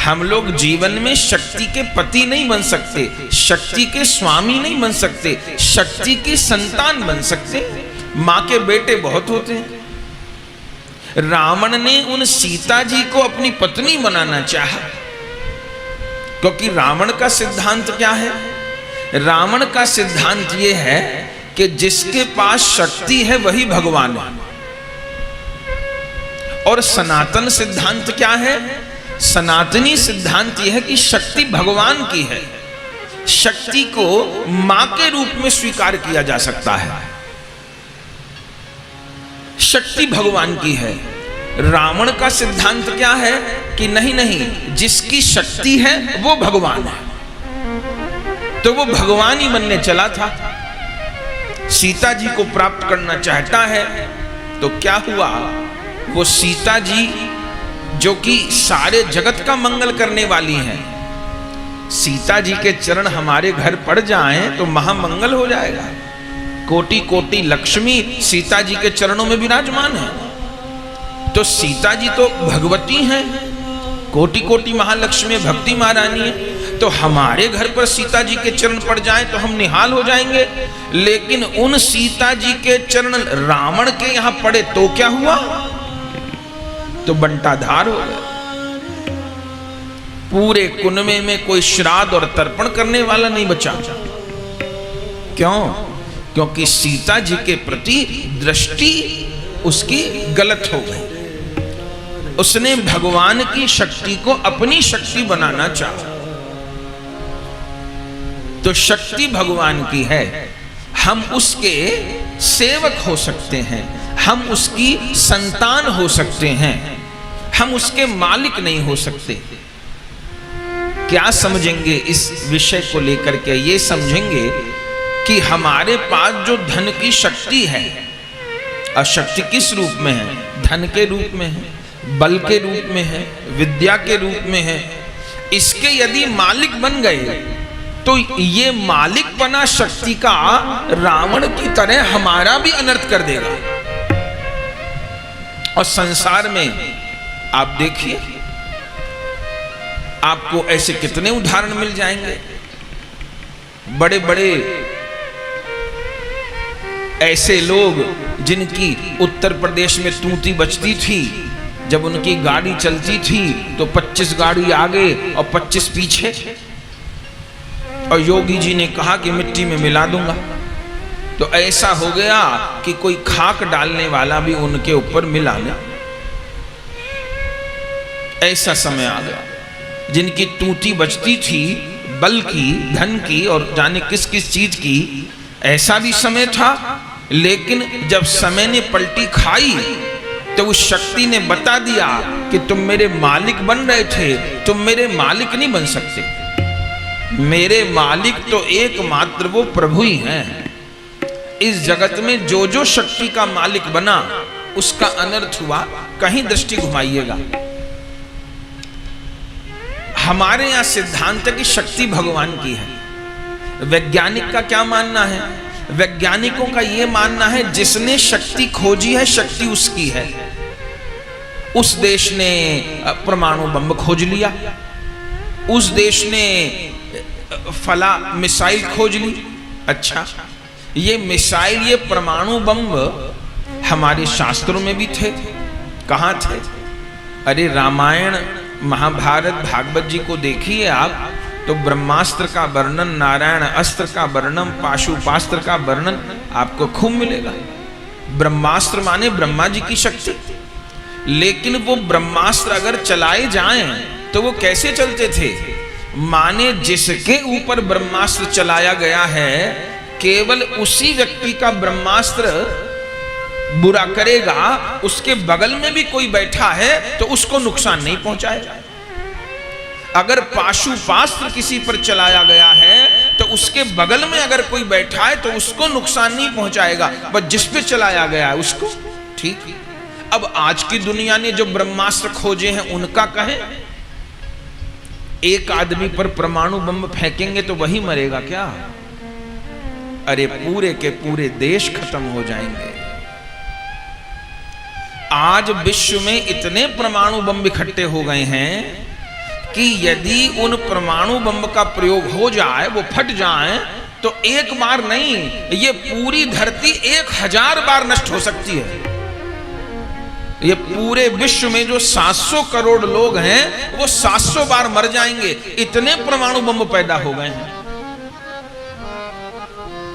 हम लोग जीवन में शक्ति के पति नहीं बन सकते, शक्ति के स्वामी नहीं बन सकते, शक्ति की संतान बन सकते। मां के बेटे बहुत होते हैं। रावण ने उन सीता जी को अपनी पत्नी बनाना चाहा, क्योंकि रावण का सिद्धांत क्या है? रावण का सिद्धांत यह है कि जिसके पास शक्ति है वही भगवान है। और सनातन सिद्धांत क्या है? सनातनी सिद्धांत यह है कि शक्ति भगवान की है, शक्ति को मां के रूप में स्वीकार किया जा सकता है, शक्ति भगवान की है। रावण का सिद्धांत क्या है कि नहीं नहीं, जिसकी शक्ति है वो भगवान है, तो वो भगवान ही बनने चला था। सीता जी को प्राप्त करना चाहता है, तो क्या हुआ? वो सीता जी जो कि सारे जगत का मंगल करने वाली हैं, सीता जी के चरण हमारे घर पड़ जाएं तो महामंगल हो जाएगा। कोटि कोटि लक्ष्मी सीता जी के चरणों में विराजमान है। तो सीता जी तो भगवती हैं, कोटि कोटि महालक्ष्मी भक्ति महारानी है। तो हमारे घर पर सीता जी के चरण पड़ जाएं तो हम निहाल हो जाएंगे। लेकिन उन सीता जी के चरण रावण के यहां पड़े तो क्या हुआ? तो बंटाधार हो गया। पूरे कुनबे में कोई श्राद्ध और तर्पण करने वाला नहीं बचा। क्यों? क्योंकि सीता जी के प्रति दृष्टि उसकी गलत हो गई। उसने भगवान की शक्ति को अपनी शक्ति बनाना चाहा। तो शक्ति भगवान की है, हम उसके सेवक हो सकते हैं, हम उसकी संतान हो सकते हैं, हम उसके मालिक नहीं हो सकते। क्या समझेंगे इस विषय को लेकर के? ये समझेंगे कि हमारे पास जो धन की शक्ति है, और शक्ति किस रूप में है? धन के रूप में है, बल के रूप में है, विद्या के रूप में है। इसके यदि मालिक बन गए तो ये मालिक बना शक्ति का रावण की तरह हमारा भी अनर्थ कर देगा। और संसार में आप देखिए, आपको ऐसे कितने उदाहरण मिल जाएंगे। बड़े बड़े ऐसे लोग जिनकी उत्तर प्रदेश में तूती बजती थी, जब उनकी गाड़ी चलती थी तो 25 गाड़ी आगे और 25 पीछे। और योगी जी ने कहा कि मिट्टी में मिला दूंगा। तो ऐसा हो गया कि कोई खाक डालने वाला भी उनके ऊपर मिला ना। ऐसा समय आ गया। जिनकी तूती बजती थी बल की, धन की और जाने किस किस चीज की, ऐसा भी समय था। लेकिन जब समय ने पलटी खाई तो उस शक्ति ने बता दिया कि तुम मेरे मालिक बन रहे थे, तुम मेरे मालिक नहीं बन सकते। मेरे मालिक तो एकमात्र वो प्रभु ही हैं। इस जगत में जो जो शक्ति का मालिक बना उसका अनर्थ हुआ। कहीं दृष्टि घुमाइएगा। हमारे यहां सिद्धांत है कि शक्ति भगवान की है। वैज्ञानिक का क्या मानना है? वैज्ञानिकों का यह मानना है जिसने शक्ति खोजी है शक्ति उसकी है। उस देश ने परमाणु बम खोज लिया, उस देश ने फला मिसाइल खोज ली। अच्छा, ये मिसाइल, ये परमाणु बम हमारे शास्त्रों में भी थे। कहाँ थे? अरे रामायण, महाभारत, भागवत जी को देखिए आप, तो ब्रह्मास्त्र का वर्णन, नारायण अस्त्र का वर्णन, पाशुपास्त्र का वर्णन आपको खूब मिलेगा। ब्रह्मास्त्र माने ब्रह्मा जी की शक्ति। लेकिन वो ब्रह्मास्त्र अगर चलाए जाएं तो वो कैसे चलते थे? माने जिसके ऊपर ब्रह्मास्त्र चलाया गया है, केवल उसी व्यक्ति का ब्रह्मास्त्र बुरा करेगा, उसके बगल में भी कोई बैठा है तो उसको नुकसान नहीं पहुंचाएगा। अगर पाशुपास्त्र किसी पर चलाया गया है तो उसके बगल में अगर कोई बैठा है तो उसको नुकसान नहीं पहुंचाएगा, बस जिस पे चलाया गया है उसको। ठीक। अब आज की दुनिया ने जो ब्रह्मास्त्र खोजे हैं उनका कहें, एक आदमी पर परमाणु बम फेंकेंगे तो वही मरेगा क्या? अरे पूरे के पूरे देश खत्म हो जाएंगे। आज विश्व में इतने परमाणु बम इकट्ठे हो गए हैं कि यदि उन परमाणु बम का प्रयोग हो जाए, वो फट जाए, तो एक बार नहीं, ये पूरी धरती 1000 बार नष्ट हो सकती है। ये पूरे विश्व में जो 700 करोड़ लोग हैं वो 700 बार मर जाएंगे, इतने परमाणु बम पैदा हो गए हैं।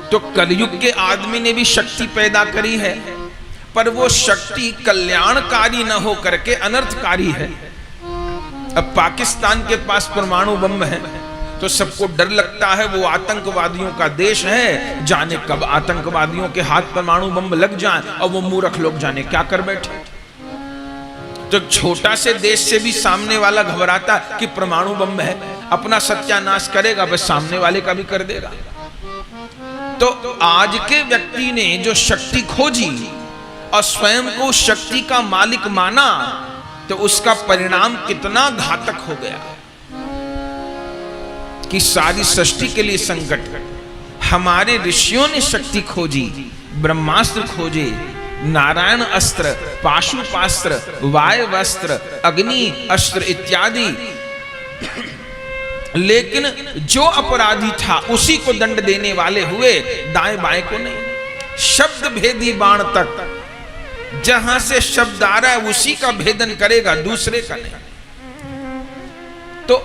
तो कलयुग के आदमी ने भी शक्ति पैदा करी है, पर वो शक्ति कल्याणकारी न हो करके अनर्थकारी है। अब पाकिस्तान के पास परमाणु बम है तो सबको डर लगता है, वो आतंकवादियों का देश है, जाने कब आतंकवादियों के हाथ परमाणु बम लग जाए, और वो मूर्ख लोग जाने क्या कर बैठे। तो छोटा से देश से भी सामने वाला घबराता कि परमाणु बम है, अपना सत्यानाश करेगा, बस सामने वाले का भी कर देगा। तो आज के व्यक्ति ने जो शक्ति खोजी और स्वयं को शक्ति का मालिक माना, तो उसका परिणाम कितना घातक हो गया कि सारी सृष्टि के लिए संकट। हमारे ऋषियों ने शक्ति खोजी, ब्रह्मास्त्र खोजे, नारायण अस्त्र, पाशुपास्त्र, वायवस्त्र, अग्नि अस्त्र इत्यादि, लेकिन जो अपराधी था उसी को दंड देने वाले हुए, दाएं बाएं को नहीं। शब्द भेदी बाण तक, जहां से शब्द आ रहा है उसी का भेदन करेगा, दूसरे का नहीं। तो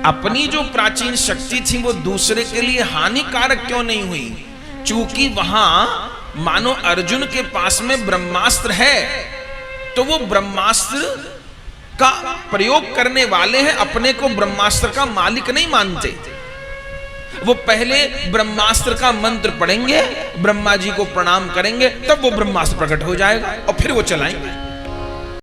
अपनी जो प्राचीन शक्ति थी वो दूसरे के लिए हानिकारक क्यों नहीं हुई? चूंकि वहां मानो अर्जुन के पास में ब्रह्मास्त्र है, तो वो ब्रह्मास्त्र का प्रयोग करने वाले हैं, अपने को ब्रह्मास्त्र का मालिक नहीं मानते। वो पहले ब्रह्मास्त्र का मंत्र पढ़ेंगे, ब्रह्मा जी को प्रणाम करेंगे, तब वो ब्रह्मास्त्र प्रकट हो जाएगा और फिर वो चलाएंगे।